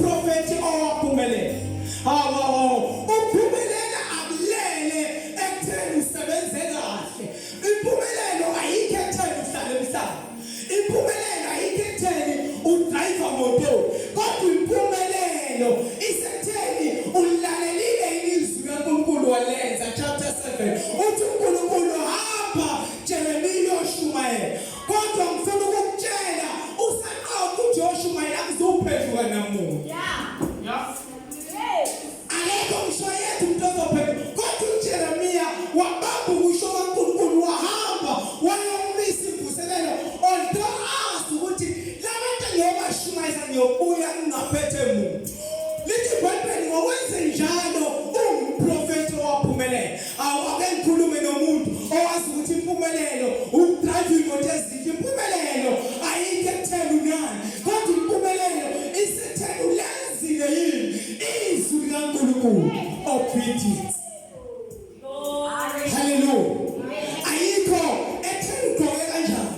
umprofeti owaphumelela. Uphumelela akulele ekutheni usebenze kahle. Impumelelo ayikho ekutheni uhlale emhlabeni. Impumelelo ayikho ekutheni udrayiva moto. Kodwa impumelelo isekutheni ulalelile ilizwi kaNkulunkulu walenza chapter 7. Uthi uNkulunkulu hamba Jeremiya oshumayela. Kodwa ngifuna ukukutshela usaqala uJoshumayela akuzophenduka namuntu. Aleko mshayethu umuntu ozophenduka. Kodwa uJeremiya wabamba ukusho kaNkulunkulu wahamba wayomisa imvuselelo. Although asked ukuthi labantu ngiyobashumayela ngiyobuya ngingaphethe muntu. Lithi iBhayibheli ngokwenze njalo umprofeti owaphumelela. Awake ngikhulume nomuntu owazi ukuthi impumelelo udrive imoto ezinhle. Impumelelo ayikho ekutheni unani. Kodwa impumelelo isetheni ulenzile yini izwi likaNkulunkulu. Obedience. Hallelujah. Ayikho ekutheni ugqoke kanjani.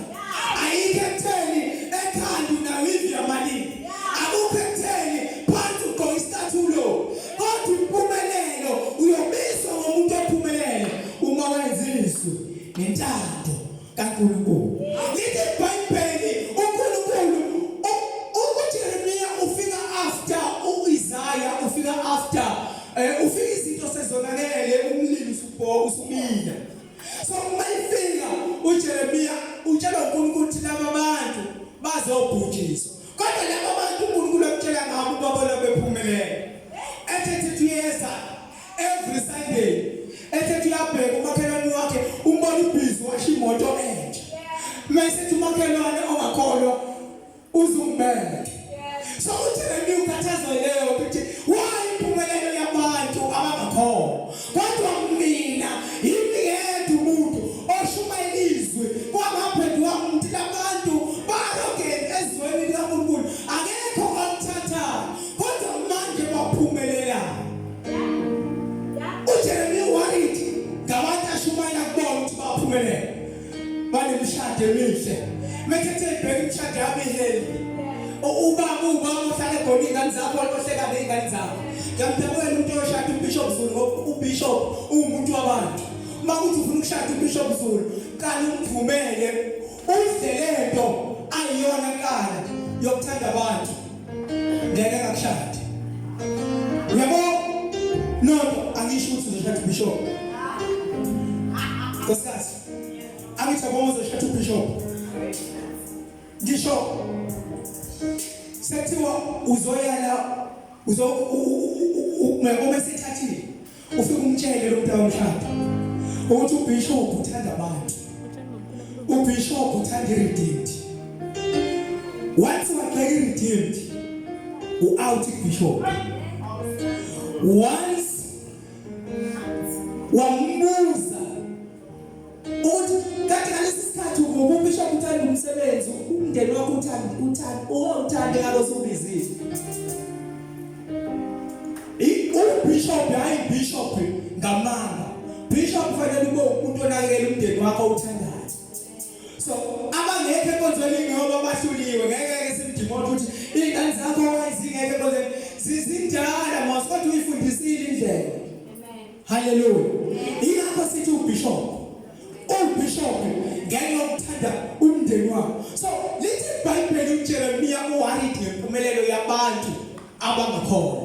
Ayikho ekutheni ekhanda unawivi yamalini. Akukho ekutheni phansi ugqoke isicathulo. Kodwa impumelelo uyobizwa ngomuntu ophumelele uma wenza izwi nentando kaNkulunkulu. Lithi iBhayibheli uNkulunkulu uJeremiya ufika after uIsaya ufika after ufika izinto sezonakele umlilo usubila. So mayifika uJeremiya utshela uNkulunkulu ukuthi laba bantu bazobhujiswa. Kodwa laba bantu uNkulunkulu amtshela ngabo babona bephumelele. Ethethi uyeza every Sunday. Ethethi uyabheka umakhelwane wakhe umbona ibhizi washa imoto entsha. Mase umakhelwane ongakholwa uzumbeke. So uJeremiya ukhathazeleyo ukuthi why impumelelo yabantu abangakholwa. Kodwa mina yimiyedwa umuntu oshumayela izwi kwangaphendwa umuntu labantu barogeni ezweni likaNkulunkulu akekho omthathayo kodwa manje baphumelela. uJeremiya warithi ngabantu ashumayela kubona ukuthi baphumelela. Banemishado emihle. Methethe ibheke imishado yami iheli. Ubaba uhlala khona izingane zakho ohleka nezingane zakho. Ngiyamthemba umuntu oshada uBishop Zulu ngoba uBishop umuntu wabantu. Uma kuthi ufuna ukushada uBishop Zulu, kani umvumele udle lento ayiyona kala yokuthanda abantu. Ngeke ngakushada. Yabo? No, angisho ukuthi uzoshada uBishop. Nkosikazi. Angicabanga uzoshada uBishop. Ngisho sethiwa uzoyala uma sethathile ufike umtshele lo muntu awumshada ukuthi uBishop uthanda abantu. uBishop uthanda iredeemed. Once waqala iredeemed u-out uBishop. Once wambuza ukuthi kanti ngalesi sikhathi ngoba uBishop uthanda umsebenzi umndeni wakho uthanda ngalo sobizizwe. uBishop hayi Bishop ngamanga. Bishop kufanele ube umuntu onakekela umndeni wakho uthandayo. So abangekho enkonzweni ngoba bahluliwe ngeke simdimona ukuthi izingane zakho ayizingeke enkonzweni zizindala mase kodwa uyifundisile indlela. Amen. Hallelujah. Yilapho sithi uBishop ngeke ukuthanda umndeni wakho. So lithi iBhayibheli uJeremiya uwarithi ngempumelelo yabantu abangakholwa.